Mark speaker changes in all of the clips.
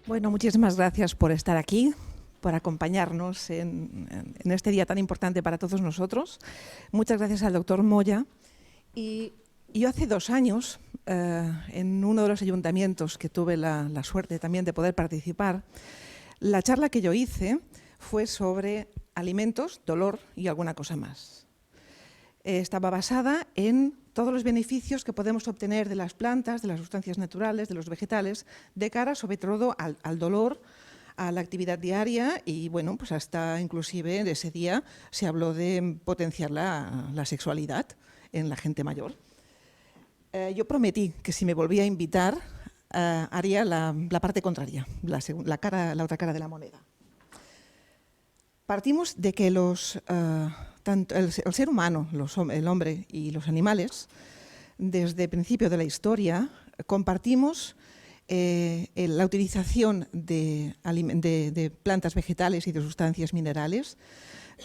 Speaker 1: Bueno, muchísimas gracias por estar aquí, por acompañarnos en este día tan importante para todos nosotros. Muchas gracias al doctor Moya. Y yo hace 2 años, en uno de los ayuntamientos que tuve la suerte también de poder participar, la charla que yo hice fue sobre alimentos, dolor y alguna cosa más. Estaba basada en todos los beneficios que podemos obtener de las plantas, de las sustancias naturales, de los vegetales, de cara sobre todo al dolor, a la actividad diaria y bueno, pues hasta inclusive en ese día se habló de potenciar la sexualidad en la gente mayor. Yo prometí que si me volvía a invitar haría la parte contraria, la otra cara de la moneda. Partimos de que tanto el ser humano, el hombre y los animales, desde el principio de la historia, compartimos la utilización de plantas vegetales y de sustancias minerales,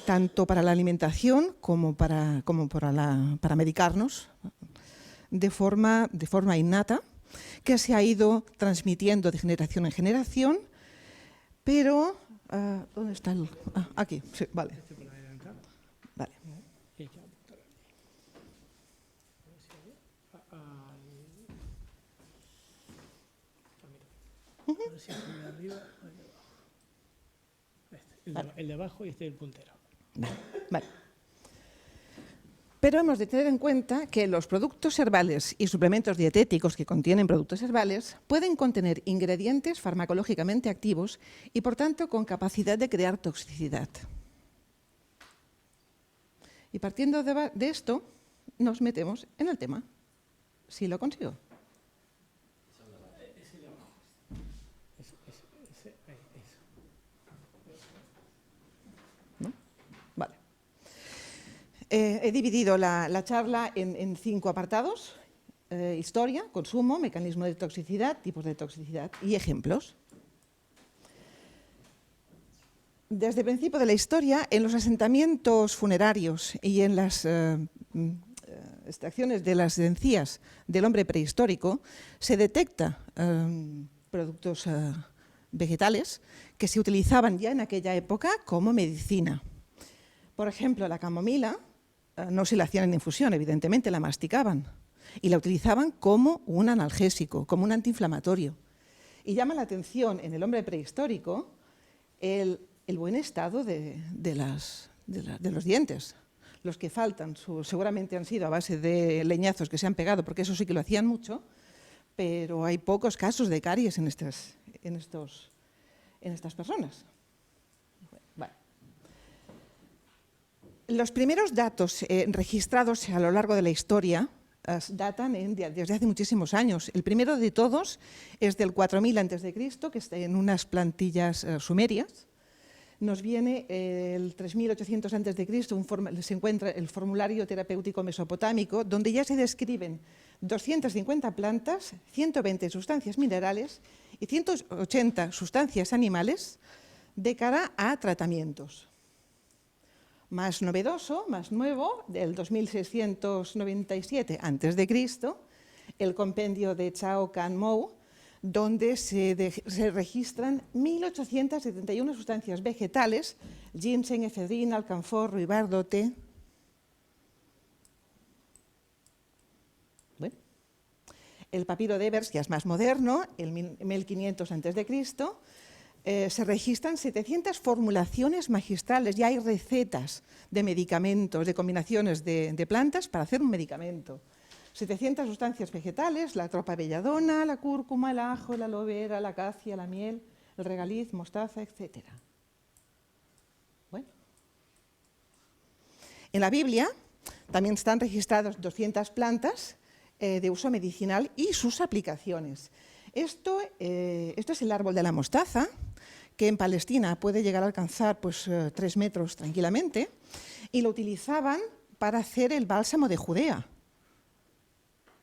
Speaker 1: tanto para la alimentación como para medicarnos, de forma innata, que se ha ido transmitiendo de generación en generación, pero ¿dónde está el...? Aquí, sí, vale. Vale.
Speaker 2: El de abajo y este es el puntero.
Speaker 1: Vale. Pero hemos de tener en cuenta que los productos herbales y suplementos dietéticos que contienen productos herbales pueden contener ingredientes farmacológicamente activos y, por tanto, con capacidad de crear toxicidad. Y partiendo de esto, nos metemos en el tema. Si lo consigo.
Speaker 2: Es el de abajo.
Speaker 1: ¿No? Vale. He dividido la charla en 5 apartados: historia, consumo, mecanismo de toxicidad, tipos de toxicidad y ejemplos. Desde el principio de la historia, en los asentamientos funerarios y en las extracciones de las encías del hombre prehistórico, se detecta productos vegetales que se utilizaban ya en aquella época como medicina. Por ejemplo, la camomila no se la hacían en infusión, evidentemente la masticaban y la utilizaban como un analgésico, como un antiinflamatorio. Y llama la atención en el hombre prehistórico el buen estado de los dientes. Los que faltan seguramente han sido a base de leñazos que se han pegado, porque eso sí que lo hacían mucho, pero hay pocos casos de caries en estas personas. Vale. Los primeros datos registrados a lo largo de la historia datan desde hace muchísimos años. El primero de todos es del 4000 a.C., que está en unas plantillas sumerias. Nos viene el 3800 a.C., se encuentra el formulario terapéutico mesopotámico, donde ya se describen 250 plantas, 120 sustancias minerales y 180 sustancias animales de cara a tratamientos. Más novedoso, más nuevo, del 2697 a.C., el compendio de Chao Kan Mou, donde se registran 1871 sustancias vegetales: ginseng, efedrina, alcanfor, ruibarbo, té. Bueno. El papiro de Ebers ya es más moderno, el 1500 a.C., se registran 700 formulaciones magistrales, ya hay recetas de medicamentos, de combinaciones de plantas para hacer un medicamento. 700 sustancias vegetales: la tropa belladona, la cúrcuma, el ajo, la aloe vera, la acacia, la miel, el regaliz, mostaza, etc. Bueno. En la Biblia también están registradas 200 plantas de uso medicinal y sus aplicaciones. Esto es el árbol de la mostaza, que en Palestina puede llegar a alcanzar 3 metros tranquilamente, y lo utilizaban para hacer el bálsamo de Judea.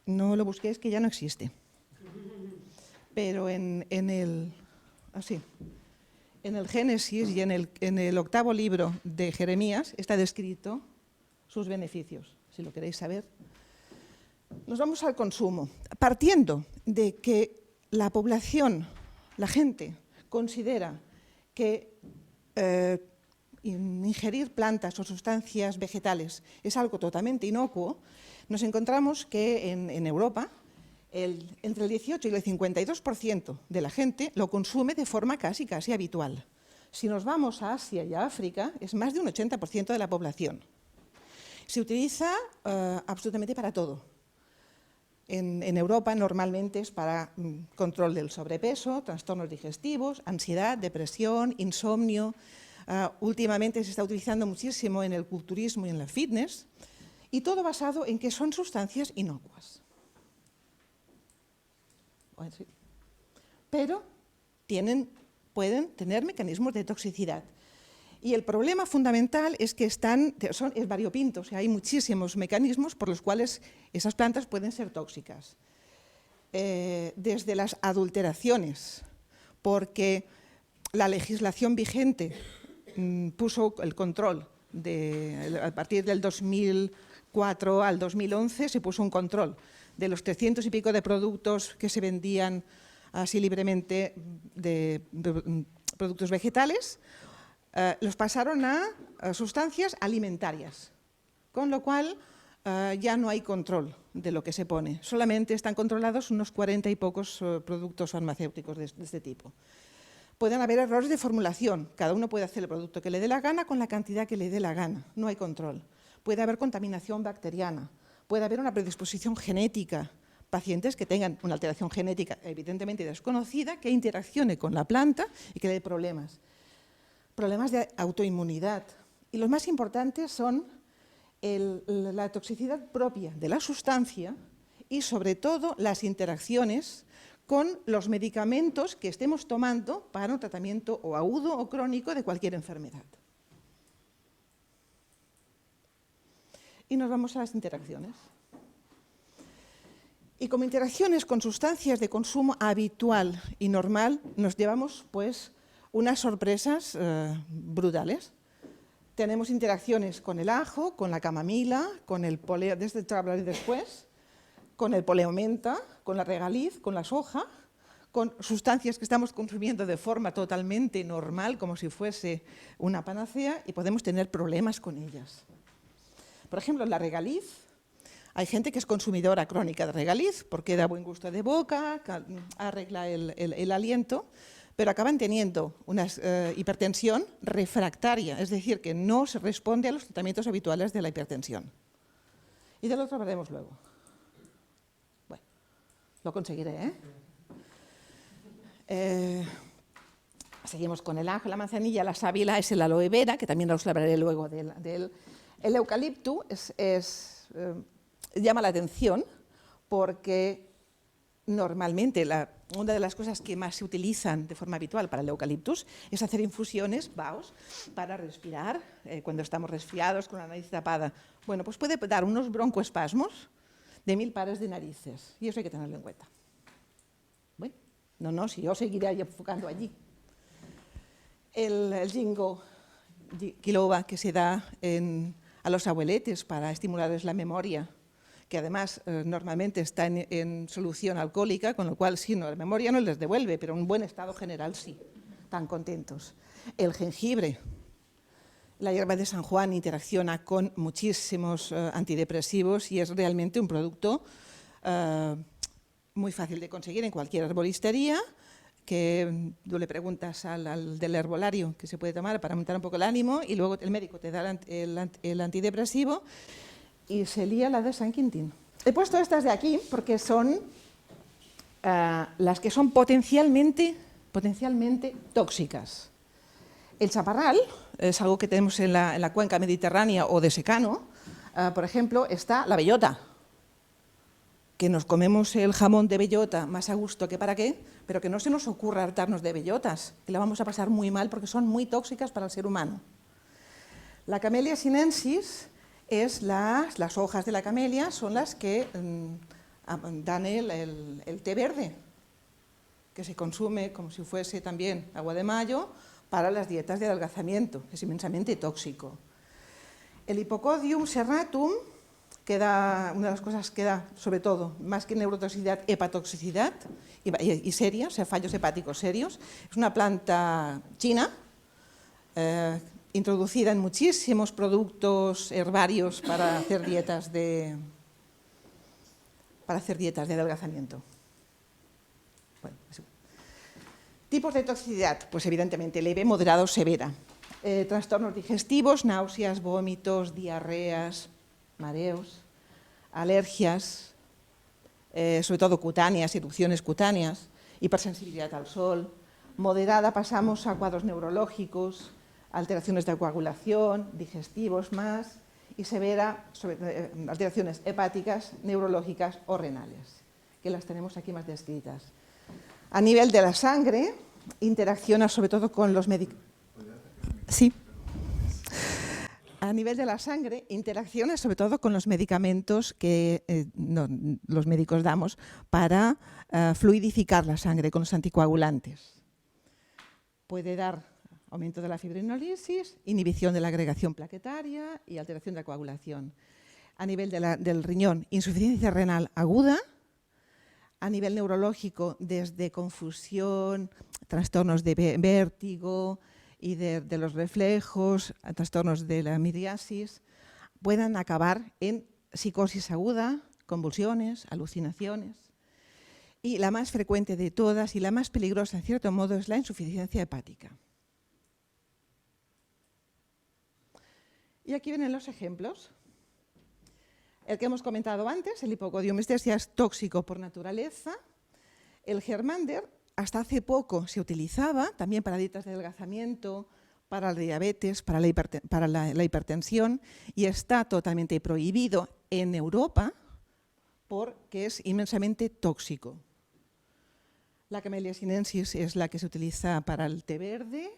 Speaker 1: No lo busquéis, que ya no existe. Pero en el Génesis y en el 8º libro de Jeremías está descrito sus beneficios, si lo queréis saber. Nos vamos al consumo. Partiendo de que la población, la gente, considera que ingerir plantas o sustancias vegetales es algo totalmente inocuo, nos encontramos que en Europa entre el 18 y el 52% de la gente lo consume de forma casi habitual. Si nos vamos a Asia y a África, es más de un 80% de la población. Se utiliza absolutamente para todo. En Europa normalmente es para control del sobrepeso, trastornos digestivos, ansiedad, depresión, insomnio. Últimamente se está utilizando muchísimo en el culturismo y en el fitness, y todo basado en que son sustancias inocuas. Pero pueden tener mecanismos de toxicidad. Y el problema fundamental es que es variopinto, o sea, hay muchísimos mecanismos por los cuales esas plantas pueden ser tóxicas. Desde las adulteraciones, porque la legislación vigente puso el control, a partir del 2004 al 2011 se puso un control de los 300 y pico de productos que se vendían así libremente de productos vegetales, los pasaron a sustancias alimentarias, con lo cual ya no hay control de lo que se pone, solamente están controlados unos 40 y pocos productos farmacéuticos de este tipo. Pueden haber errores de formulación, cada uno puede hacer el producto que le dé la gana con la cantidad que le dé la gana, no hay control. Puede haber contaminación bacteriana, puede haber una predisposición genética, pacientes que tengan una alteración genética evidentemente desconocida, que interaccione con la planta y que le dé problemas de autoinmunidad. Y los más importantes son la toxicidad propia de la sustancia y sobre todo las interacciones con los medicamentos que estemos tomando para un tratamiento o agudo o crónico de cualquier enfermedad. Y nos vamos a las interacciones. Y como interacciones con sustancias de consumo habitual y normal, nos llevamos pues unas sorpresas brutales. Tenemos interacciones con el ajo, con la camamila, con el poleo, de este hablaré después, con el poleomenta, con la regaliz, con la soja, con sustancias que estamos consumiendo de forma totalmente normal, como si fuese una panacea, y podemos tener problemas con ellas. Por ejemplo, la regaliz, hay gente que es consumidora crónica de regaliz porque da buen gusto de boca, arregla el aliento, pero acaban teniendo una hipertensión refractaria, es decir, que no se responde a los tratamientos habituales de la hipertensión. Y del otro hablaremos luego. Bueno, lo conseguiré, seguimos con el ajo, la manzanilla, la sábila, es el aloe vera, que también os hablaré luego del el eucalipto. Llama la atención porque normalmente una de las cosas que más se utilizan de forma habitual para el eucaliptus es hacer infusiones, baos, para respirar cuando estamos resfriados con la nariz tapada. Bueno, pues puede dar unos broncoespasmos de 1000 pares de narices y eso hay que tenerlo en cuenta. Bueno, si yo seguiré enfocando allí. El ginkgo biloba que se da a los abueletes para estimularles la memoria, que además normalmente está en solución alcohólica, con lo cual la memoria no les devuelve, pero en un buen estado general sí, están contentos. El jengibre, la hierba de San Juan interacciona con muchísimos antidepresivos y es realmente un producto muy fácil de conseguir en cualquier herboristería, que tú le preguntas al del herbolario que se puede tomar para aumentar un poco el ánimo y luego el médico te da el antidepresivo y se lía la de San Quintín. He puesto estas de aquí porque son las que son potencialmente tóxicas. El chaparral es algo que tenemos en la cuenca mediterránea o de secano. Por ejemplo, está la bellota, que nos comemos el jamón de bellota más a gusto que para qué, pero que no se nos ocurra hartarnos de bellotas, que la vamos a pasar muy mal porque son muy tóxicas para el ser humano. La Camellia sinensis las hojas de la camelia son las que dan el té verde, que se consume como si fuese también agua de mayo para las dietas de adelgazamiento, que es inmensamente tóxico. El Hippocodium serratum, una de las cosas que da, sobre todo, más que neurotoxicidad, hepatotoxicidad y seria, o sea, fallos hepáticos serios. Es una planta china, introducida en muchísimos productos herbarios para hacer dietas de adelgazamiento. Bueno, tipos de toxicidad, pues evidentemente leve, moderada o severa. Trastornos digestivos, náuseas, vómitos, diarreas, mareos, alergias, sobre todo cutáneas, erupciones cutáneas, hipersensibilidad al sol. Moderada pasamos a cuadros neurológicos, alteraciones de coagulación, digestivos más, y severa, alteraciones hepáticas, neurológicas o renales, que las tenemos aquí más descritas. A nivel de la sangre, interacciona sobre todo con los medicamentos. Sí. A nivel de la sangre, interacciona sobre todo con los medicamentos que los médicos damos para fluidificar la sangre, con los anticoagulantes. Puede dar aumento de la fibrinolisis, inhibición de la agregación plaquetaria y alteración de la coagulación. A nivel del riñón, insuficiencia renal aguda. A nivel neurológico, desde confusión, trastornos de vértigo y de los reflejos, trastornos de la miriasis, puedan acabar en psicosis aguda, convulsiones, alucinaciones. Y la más frecuente de todas y la más peligrosa, en cierto modo, es la insuficiencia hepática. Y aquí vienen los ejemplos. El que hemos comentado antes, el hipocondiomistesia, es tóxico por naturaleza. El germander, hasta hace poco se utilizaba también para dietas de adelgazamiento, para la diabetes, para la hipertensión, y está totalmente prohibido en Europa porque es inmensamente tóxico. La Camellia sinensis es la que se utiliza para el té verde.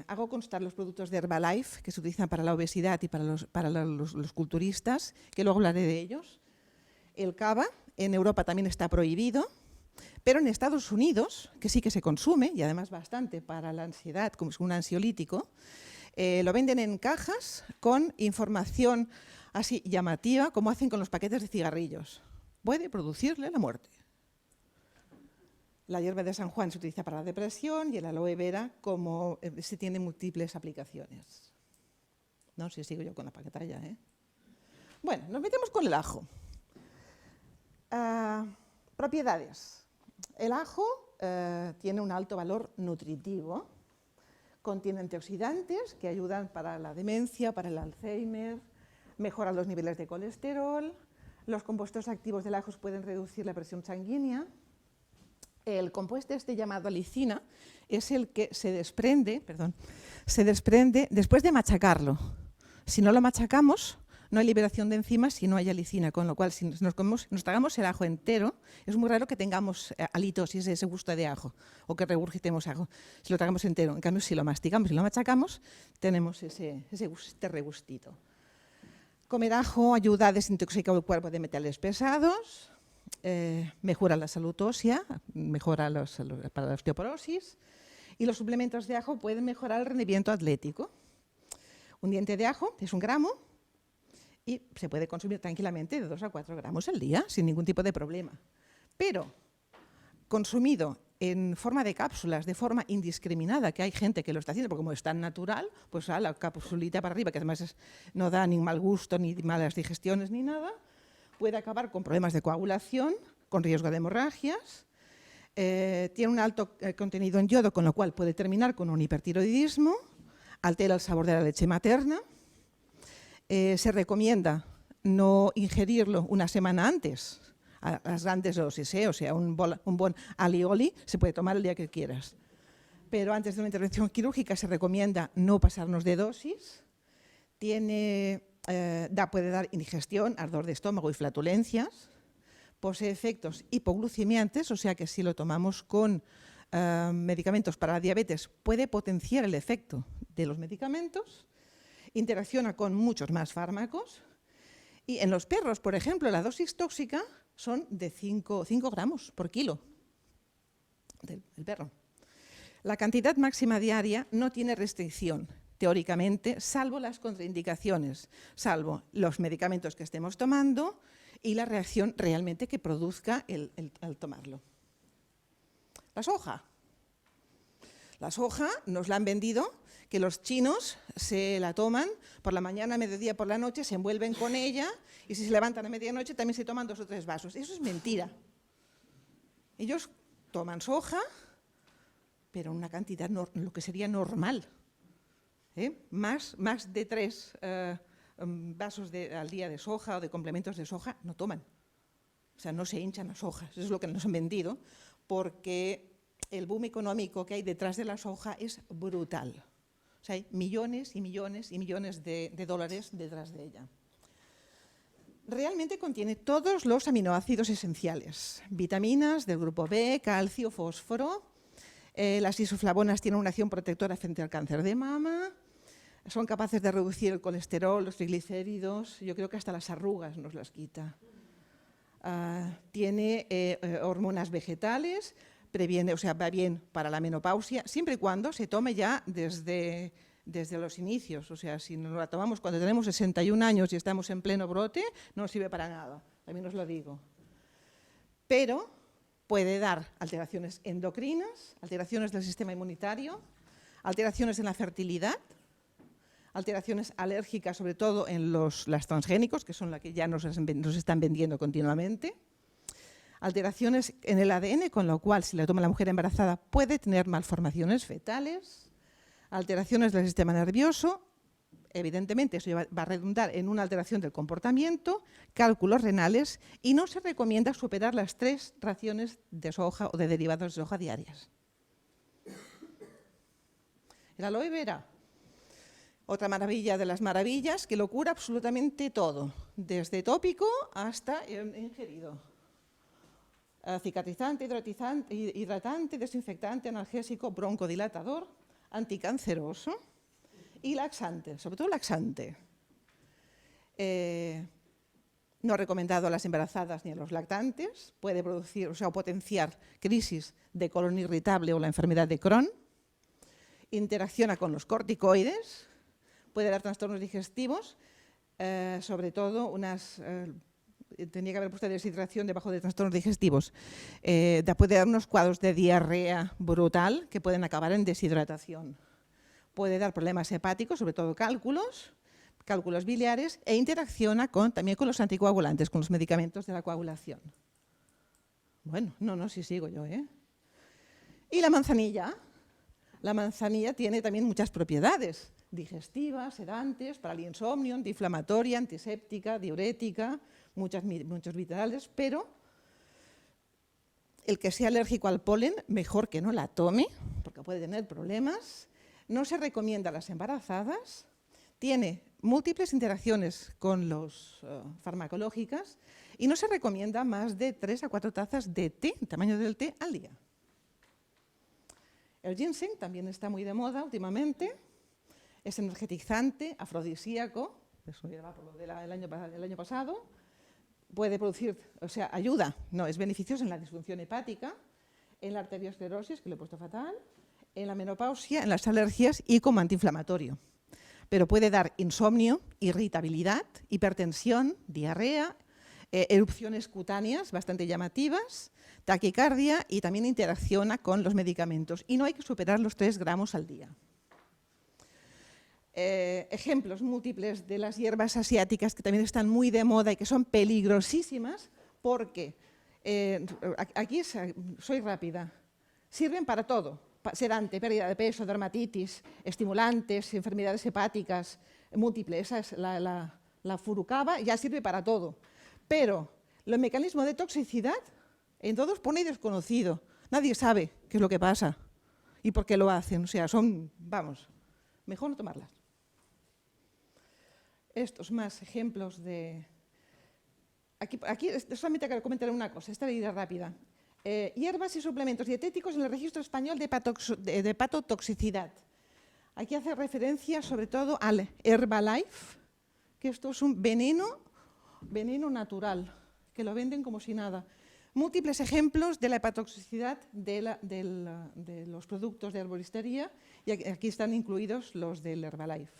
Speaker 1: Hago constar los productos de Herbalife que se utilizan para la obesidad y para los culturistas, que luego hablaré de ellos. El cava en Europa también está prohibido, pero en Estados Unidos, que sí que se consume, y además bastante para la ansiedad, como es un ansiolítico, lo venden en cajas con información así llamativa, como hacen con los paquetes de cigarrillos. Puede producirle la muerte. La hierba de San Juan se utiliza para la depresión y el aloe vera como se tiene múltiples aplicaciones. No sé si sigo yo con la paquetalla, ¿eh? Bueno, nos metemos con el ajo. Propiedades. El ajo tiene un alto valor nutritivo. Contiene antioxidantes que ayudan para la demencia, para el Alzheimer, mejoran los niveles de colesterol. Los compuestos activos del ajo pueden reducir la presión sanguínea. El compuesto llamado alicina es el que se desprende después de machacarlo. Si no lo machacamos, no hay liberación de enzimas si no hay alicina, con lo cual si nos tragamos el ajo entero, es muy raro que tengamos halitosis, ese gusto de ajo, o que regurgitemos ajo, si lo tragamos entero. En cambio, si lo masticamos y lo machacamos, tenemos este regustito. Comer ajo ayuda a desintoxicar el cuerpo de metales pesados, mejora la salud ósea, mejora para la osteoporosis, y los suplementos de ajo pueden mejorar el rendimiento atlético. Un diente de ajo es 1 gramo y se puede consumir tranquilamente de 2 a 4 gramos al día sin ningún tipo de problema. Pero consumido en forma de cápsulas, de forma indiscriminada, que hay gente que lo está haciendo, porque como es tan natural, pues a la capsulita para arriba, que además no da ni mal gusto, ni malas digestiones, ni nada, puede acabar con problemas de coagulación, con riesgo de hemorragias, tiene un alto contenido en yodo, con lo cual puede terminar con un hipertiroidismo, altera el sabor de la leche materna. Se recomienda no ingerirlo una semana antes, a las grandes dosis, o sea, un buen alioli se puede tomar el día que quieras. Pero antes de una intervención quirúrgica se recomienda no pasarnos de dosis. Puede dar indigestión, ardor de estómago y flatulencias. Posee efectos hipoglucemiantes, o sea que si lo tomamos con medicamentos para la diabetes puede potenciar el efecto de los medicamentos. Interacciona con muchos más fármacos. Y en los perros, por ejemplo, la dosis tóxica son de 5 gramos por kilo del perro. La cantidad máxima diaria no tiene restricción, teóricamente, salvo las contraindicaciones, salvo los medicamentos que estemos tomando y la reacción realmente que produzca el tomarlo. La soja. La soja nos la han vendido, que los chinos se la toman por la mañana, mediodía, por la noche, se envuelven con ella y si se levantan a medianoche también se toman 2 o 3 vasos. Eso es mentira. Ellos toman soja, pero en una cantidad, lo que sería normal. Más de 3 vasos al día de soja o de complementos de soja no toman. O sea, no se hinchan las sojas. Eso es lo que nos han vendido, porque el boom económico que hay detrás de la soja es brutal. O sea, hay millones y millones y millones de dólares detrás de ella. Realmente contiene todos los aminoácidos esenciales, vitaminas del grupo B, calcio, fósforo. Las isoflavonas tienen una acción protectora frente al cáncer de mama. Son capaces de reducir el colesterol, los triglicéridos. Yo creo que hasta las arrugas nos las quita. Tiene hormonas vegetales. Previene, o sea, va bien para la menopausia, siempre y cuando se tome ya desde los inicios. O sea, si nos la tomamos cuando tenemos 61 años y estamos en pleno brote, no sirve para nada, también os lo digo. Pero puede dar alteraciones endocrinas, alteraciones del sistema inmunitario, alteraciones en la fertilidad, alteraciones alérgicas, sobre todo en los transgénicos, que son las que ya nos están vendiendo continuamente. Alteraciones en el ADN, con lo cual, si la toma la mujer embarazada, puede tener malformaciones fetales, alteraciones del sistema nervioso, evidentemente eso va a redundar en una alteración del comportamiento, cálculos renales, y no se recomienda superar las 3 raciones de soja o de derivados de soja diarias. El aloe vera, otra maravilla de las maravillas, que lo cura absolutamente todo, desde tópico hasta ingerido. Cicatrizante, hidratante, desinfectante, analgésico, broncodilatador, anticanceroso y laxante, sobre todo laxante. No recomendado a las embarazadas ni a los lactantes, puede producir, o potenciar crisis de colon irritable o la enfermedad de Crohn, interacciona con los corticoides, puede dar trastornos digestivos, sobre todo unas... tenía que haber puesto deshidratación debajo de trastornos digestivos. Puede dar unos cuadros de diarrea brutal que pueden acabar en deshidratación. Puede dar problemas hepáticos, sobre todo cálculos biliares, e interacciona también con los anticoagulantes, con los medicamentos de la coagulación. Bueno, sí sigo yo. Y la manzanilla. La manzanilla tiene también muchas propiedades digestivas, sedantes, para el insomnio, antiinflamatoria, antiséptica, diurética, muchos vitales, pero el que sea alérgico al polen, mejor que no la tome, porque puede tener problemas. No se recomienda a las embarazadas, tiene múltiples interacciones con los farmacológicas y no se recomienda más de 3 a 4 tazas de té, el tamaño del té, al día. El ginseng también está muy de moda últimamente, es energetizante, afrodisíaco, eso ya va por lo del año pasado, puede producir, o sea, ayuda, es beneficioso en la disfunción hepática, en la arteriosclerosis, que lo he puesto fatal, en la menopausia, en las alergias y como antiinflamatorio. Pero puede dar insomnio, irritabilidad, hipertensión, diarrea, erupciones cutáneas bastante llamativas, taquicardia y también interacciona con los medicamentos. Y no hay que superar los 3 gramos al día. Ejemplos múltiples de las hierbas asiáticas que también están muy de moda y que son peligrosísimas porque, aquí soy rápida, sirven para todo, sedante, pérdida de peso, dermatitis, estimulantes, enfermedades hepáticas múltiples, esa es la furucaba, ya sirve para todo. Pero el mecanismo de toxicidad en todos pone desconocido, nadie sabe qué es lo que pasa y por qué lo hacen, o sea, mejor no tomarlas. Estos más ejemplos de... Aquí solamente quiero comentar una cosa, esta idea rápida. Hierbas y suplementos dietéticos en el registro español de hepatotoxicidad. Aquí hace referencia sobre todo al Herbalife, que esto es un veneno natural, que lo venden como si nada. Múltiples ejemplos de la hepatotoxicidad de los productos de herboristería, y aquí están incluidos los del Herbalife.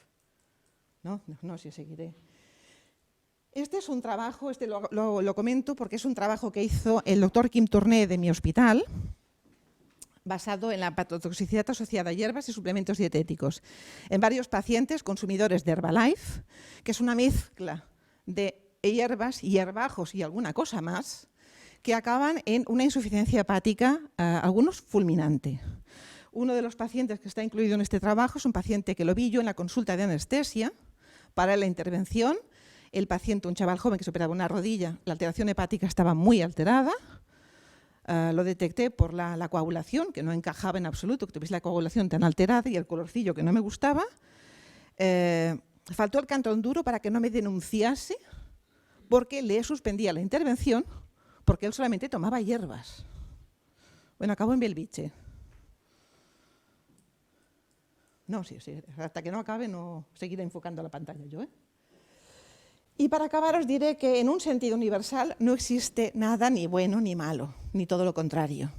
Speaker 1: No, si seguiré. Este es un trabajo, lo comento porque es un trabajo que hizo el doctor Quim Torné de mi hospital, basado en la hepatotoxicidad asociada a hierbas y suplementos dietéticos en varios pacientes consumidores de Herbalife, que es una mezcla de hierbas y hierbajos y alguna cosa más, que acaban en una insuficiencia hepática, algunos fulminante. Uno de los pacientes que está incluido en este trabajo es un paciente que lo vi yo en la consulta de anestesia para la intervención. El paciente, un chaval joven que se operaba una rodilla, la alteración hepática estaba muy alterada. Lo detecté por la coagulación, que no encajaba en absoluto, que tuviese la coagulación tan alterada, y el colorcillo que no me gustaba. Faltó el cantón duro para que no me denunciase, porque le suspendía la intervención, porque él solamente tomaba hierbas. Bueno, acabo en Belviche. No, sí, hasta que no acabe no seguiré enfocando la pantalla yo, ¿eh? Y para acabar os diré que en un sentido universal no existe nada ni bueno ni malo, ni todo lo contrario.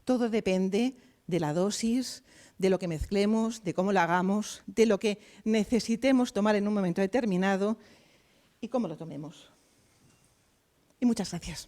Speaker 1: Todo depende de la dosis, de lo que mezclemos, de cómo lo hagamos, de lo que necesitemos tomar en un momento determinado y cómo lo tomemos. Y muchas gracias.